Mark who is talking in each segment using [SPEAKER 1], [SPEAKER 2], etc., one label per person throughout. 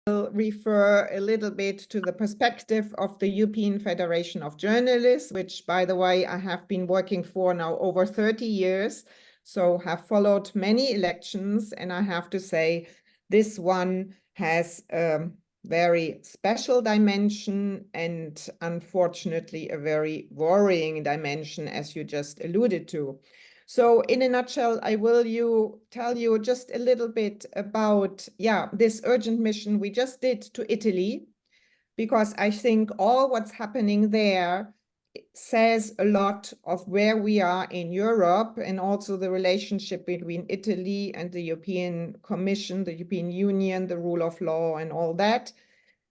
[SPEAKER 1] will refer a little bit to the perspective of the European Federation of Journalists, which, by the way, I have been working for now over 30 years, so have followed many elections, and I have to say this one has a very special dimension and unfortunately a very worrying dimension, as you just alluded to. So in a nutshell, I will tell you just a little bit about, this urgent mission we just did to Italy, because I think all what's happening there says a lot of where we are in Europe, and also the relationship between Italy and the European Commission, the European Union, the rule of law and all that.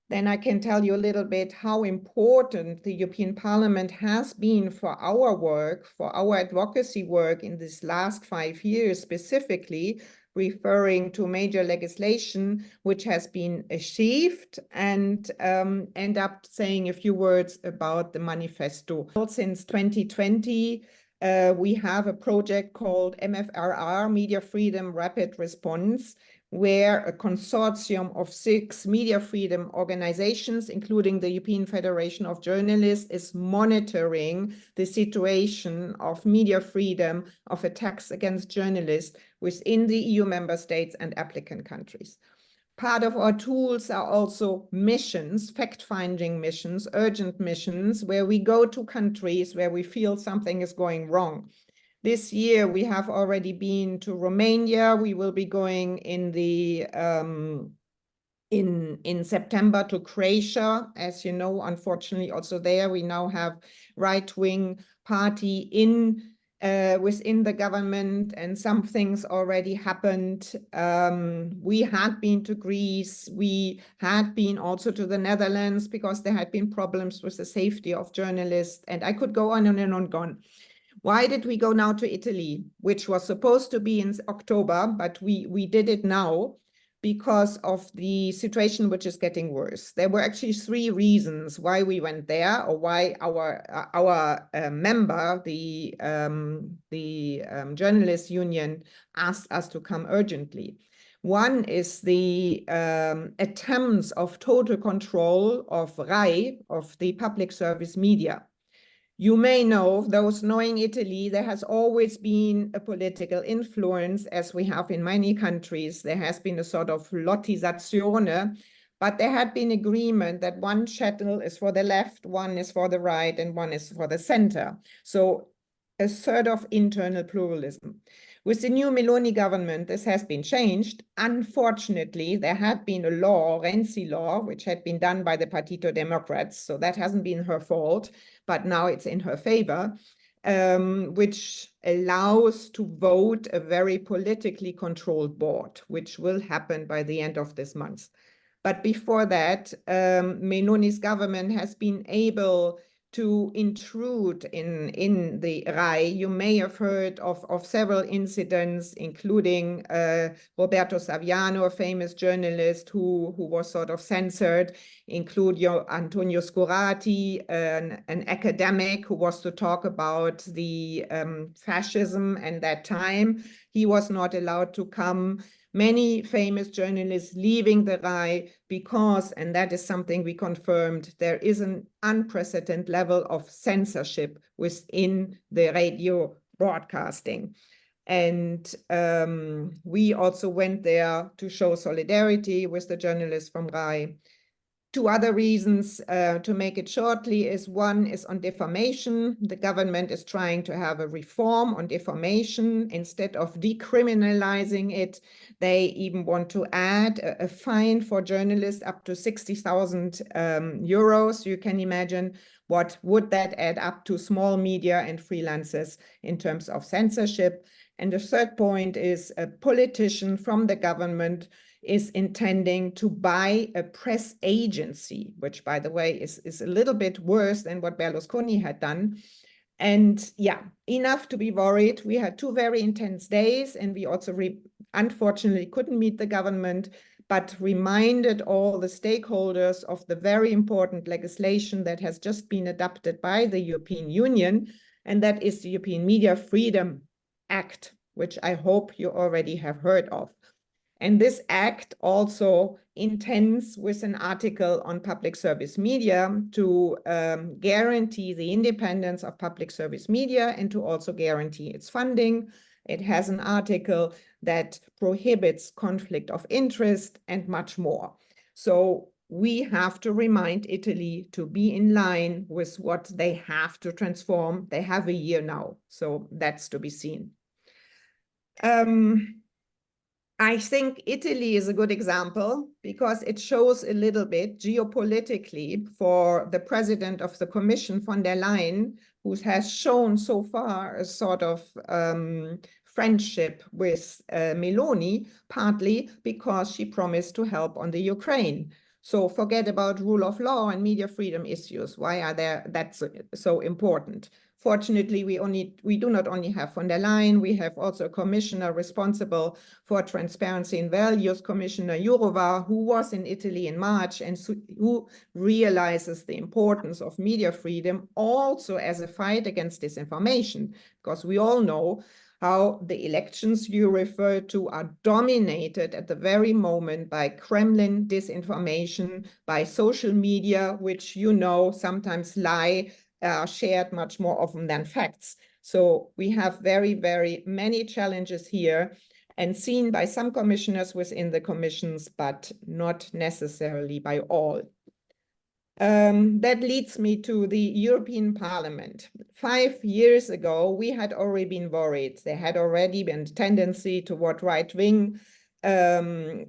[SPEAKER 1] Then I can tell you a little bit how important the European Parliament has been for our work, for our advocacy work in this last 5 years, specifically referring to major legislation which has been achieved, and end up saying a few words about the manifesto. Since 2020, we have a project called MFRR, Media Freedom Rapid Response, where a consortium of 6 media freedom organizations, including the European Federation of Journalists, is monitoring the situation of media freedom, of attacks against journalists within the EU member states and applicant countries. Part of our tools are also missions, fact-finding missions, urgent missions, where we go to countries where we feel something is going wrong. This year, we have already been to Romania. We will be going in the in September to Croatia. As you know, unfortunately, also there we now have right-wing party within the government, and some things already happened. We had been to Greece. We had been also to the Netherlands because there had been problems with the safety of journalists, and I could go on and on. Why did we go now to Italy, which was supposed to be in October, but we did it now because of the situation which is getting worse? There were actually 3 reasons why we went there, or why our member, the journalist union, asked us to come urgently. One is the attempts of total control of RAI, of the public service media. You may know, those knowing Italy, there has always been a political influence, as we have in many countries. There has been a sort of lottizzazione, but there had been agreement that one channel is for the left, one is for the right, and one is for the center. So a sort of internal pluralism. With the new Meloni government, this has been changed. Unfortunately, there had been a law, Renzi law, which had been done by the Partito Democrats, so that hasn't been her fault, but now it's in her favor, which allows to vote a very politically controlled board, which will happen by the end of this month. But before that, Meloni's government has been able to intrude in the RAI. You may have heard of several incidents, including Roberto Saviano, a famous journalist who was sort of censored, include Antonio Scurati, an academic who was to talk about the fascism and that time. He was not allowed to come. Many famous journalists leaving the RAI because, and that is something we confirmed, there is an unprecedented level of censorship within the radio broadcasting. And we also went there to show solidarity with the journalists from RAI. 2 other reasons, to make it shortly, is one is on defamation. The government is trying to have a reform on defamation. Instead of decriminalizing it, they even want to add a fine for journalists up to 60,000 euros. You can imagine what would that add up to small media and freelancers in terms of censorship. And the 3rd point is a politician from the government is intending to buy a press agency, which, by the way, is a little bit worse than what Berlusconi had done. And enough to be worried. We had 2 very intense days, and we also unfortunately couldn't meet the government, but reminded all the stakeholders of the very important legislation that has just been adopted by the European Union, and that is the European Media Freedom Act, which I hope you already have heard of. And this act also intends with an article on public service media to guarantee the independence of public service media and to also guarantee its funding. It has an article that prohibits conflict of interest and much more. So we have to remind Italy to be in line with what they have to transform. They have a year now, so that's to be seen. I think Italy is a good example because it shows a little bit geopolitically for the president of the Commission, von der Leyen, who has shown so far a sort of friendship with Meloni, partly because she promised to help on the Ukraine. So forget about rule of law and media freedom issues. Why are that's so important? Fortunately, we do not only have von der Leyen, we have also a commissioner responsible for transparency and values, Commissioner Jourova, who was in Italy in March and who realizes the importance of media freedom also as a fight against disinformation, because we all know how the elections you refer to are dominated at the very moment by Kremlin disinformation, by social media, which sometimes lie, shared much more often than facts. So we have very, very many challenges here and seen by some commissioners within the commissions, but not necessarily by all. That leads me to the European Parliament. 5 years ago, we had already been worried. There had already been tendency toward right-wing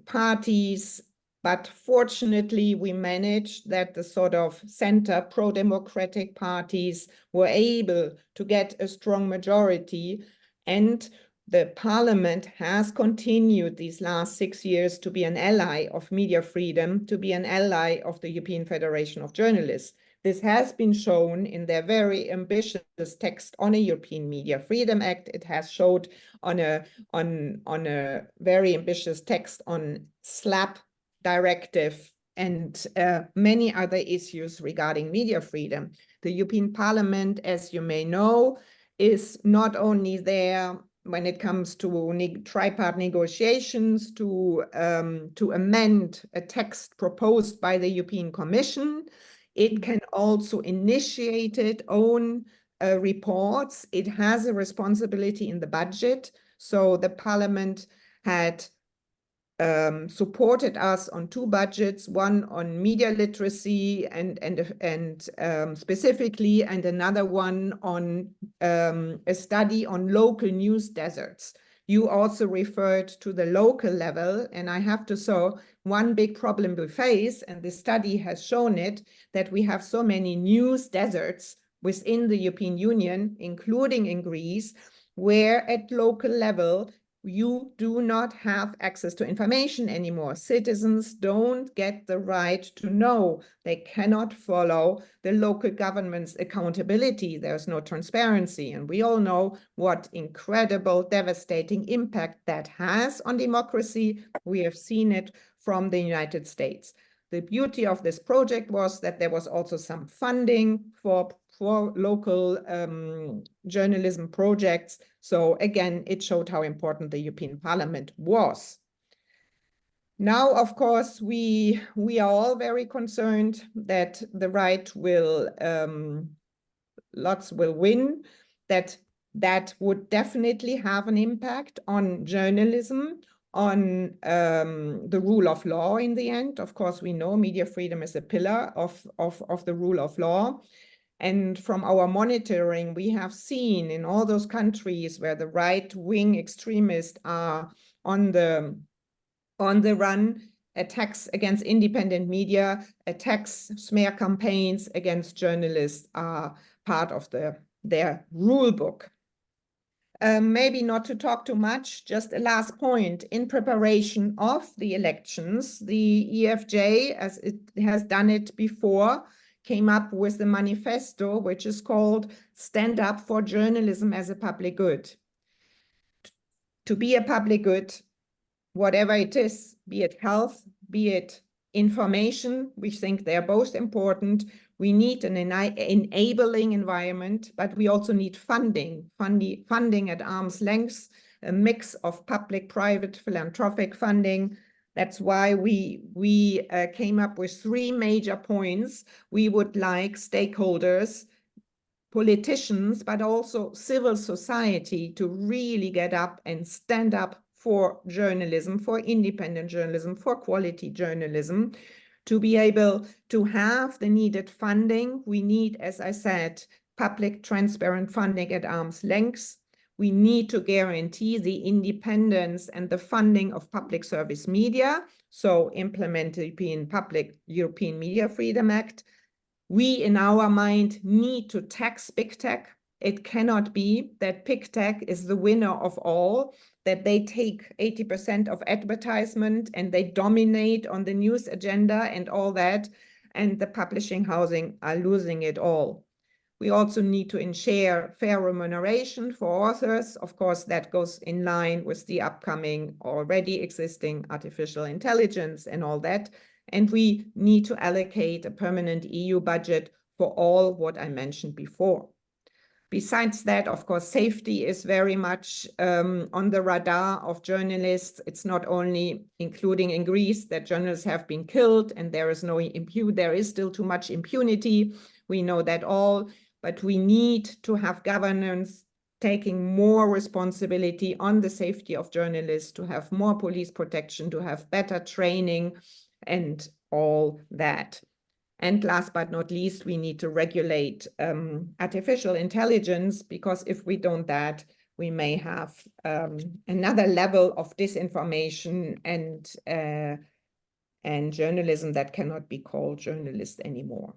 [SPEAKER 1] parties, but fortunately, we managed that the sort of center pro-democratic parties were able to get a strong majority, and the parliament has continued these last 6 years to be an ally of media freedom, to be an ally of the European Federation of Journalists. This has been shown in their very ambitious text on a European Media Freedom Act. It has showed on a very ambitious text on SLAPP directive and many other issues regarding media freedom. The European Parliament, as you may know, is not only there when it comes to tripart negotiations to amend a text proposed by the European Commission. It can also initiate its own reports. It has a responsibility in the budget. So the Parliament had supported us on 2 budgets, one on media literacy and specifically, and another one on a study on local news deserts. You also referred to the local level, and I have to say, one big problem we face, and this study has shown it, that we have so many news deserts within the European Union, including in Greece, where at local level, you do not have access to information anymore. Citizens don't get the right to know. They cannot follow the local government's accountability. There's no transparency. And we all know what incredible, devastating impact that has on democracy. We have seen it from the United States. The beauty of this project was that there was also some funding for local journalism projects. So again, it showed how important the European Parliament was. Now, of course, we are all very concerned that the right will, lots will win, that would definitely have an impact on journalism, on the rule of law in the end. Of course, we know media freedom is a pillar of the rule of law. And from our monitoring, we have seen in all those countries where the right-wing extremists are on the run, attacks against independent media, attacks, smear campaigns against journalists are part of their rule book. Maybe not to talk too much, just a last point. In preparation of the elections, the EFJ, as it has done it before, came up with a manifesto which is called Stand Up for Journalism as a Public Good. To be a public good, whatever it is, be it health, be it information, we think they're both important. We need an enabling environment, but we also need funding at arm's length a mix of public-private philanthropic funding. That's why we came up with 3 major points. We would like stakeholders, politicians, but also civil society to really get up and stand up for journalism, for independent journalism, for quality journalism, to be able to have the needed funding. We need, as I said, public transparent funding at arm's length. We need to guarantee the independence and the funding of public service media, so implement the European Media Freedom Act. We, in our mind, need to tax big tech. It cannot be that big tech is the winner of all, that they take 80% of advertisement and they dominate on the news agenda and all that, and the publishing housing are losing it all. We also need to ensure fair remuneration for authors. Of course, that goes in line with the upcoming, already existing artificial intelligence and all that. And we need to allocate a permanent EU budget for all what I mentioned before. Besides that, of course, safety is very much on the radar of journalists. It's not only including in Greece that journalists have been killed and there is still too much impunity. We know that all, but we need to have governance taking more responsibility on the safety of journalists, to have more police protection, to have better training and all that. And last but not least, we need to regulate artificial intelligence, because if we don't that, we may have another level of disinformation and journalism that cannot be called journalist anymore.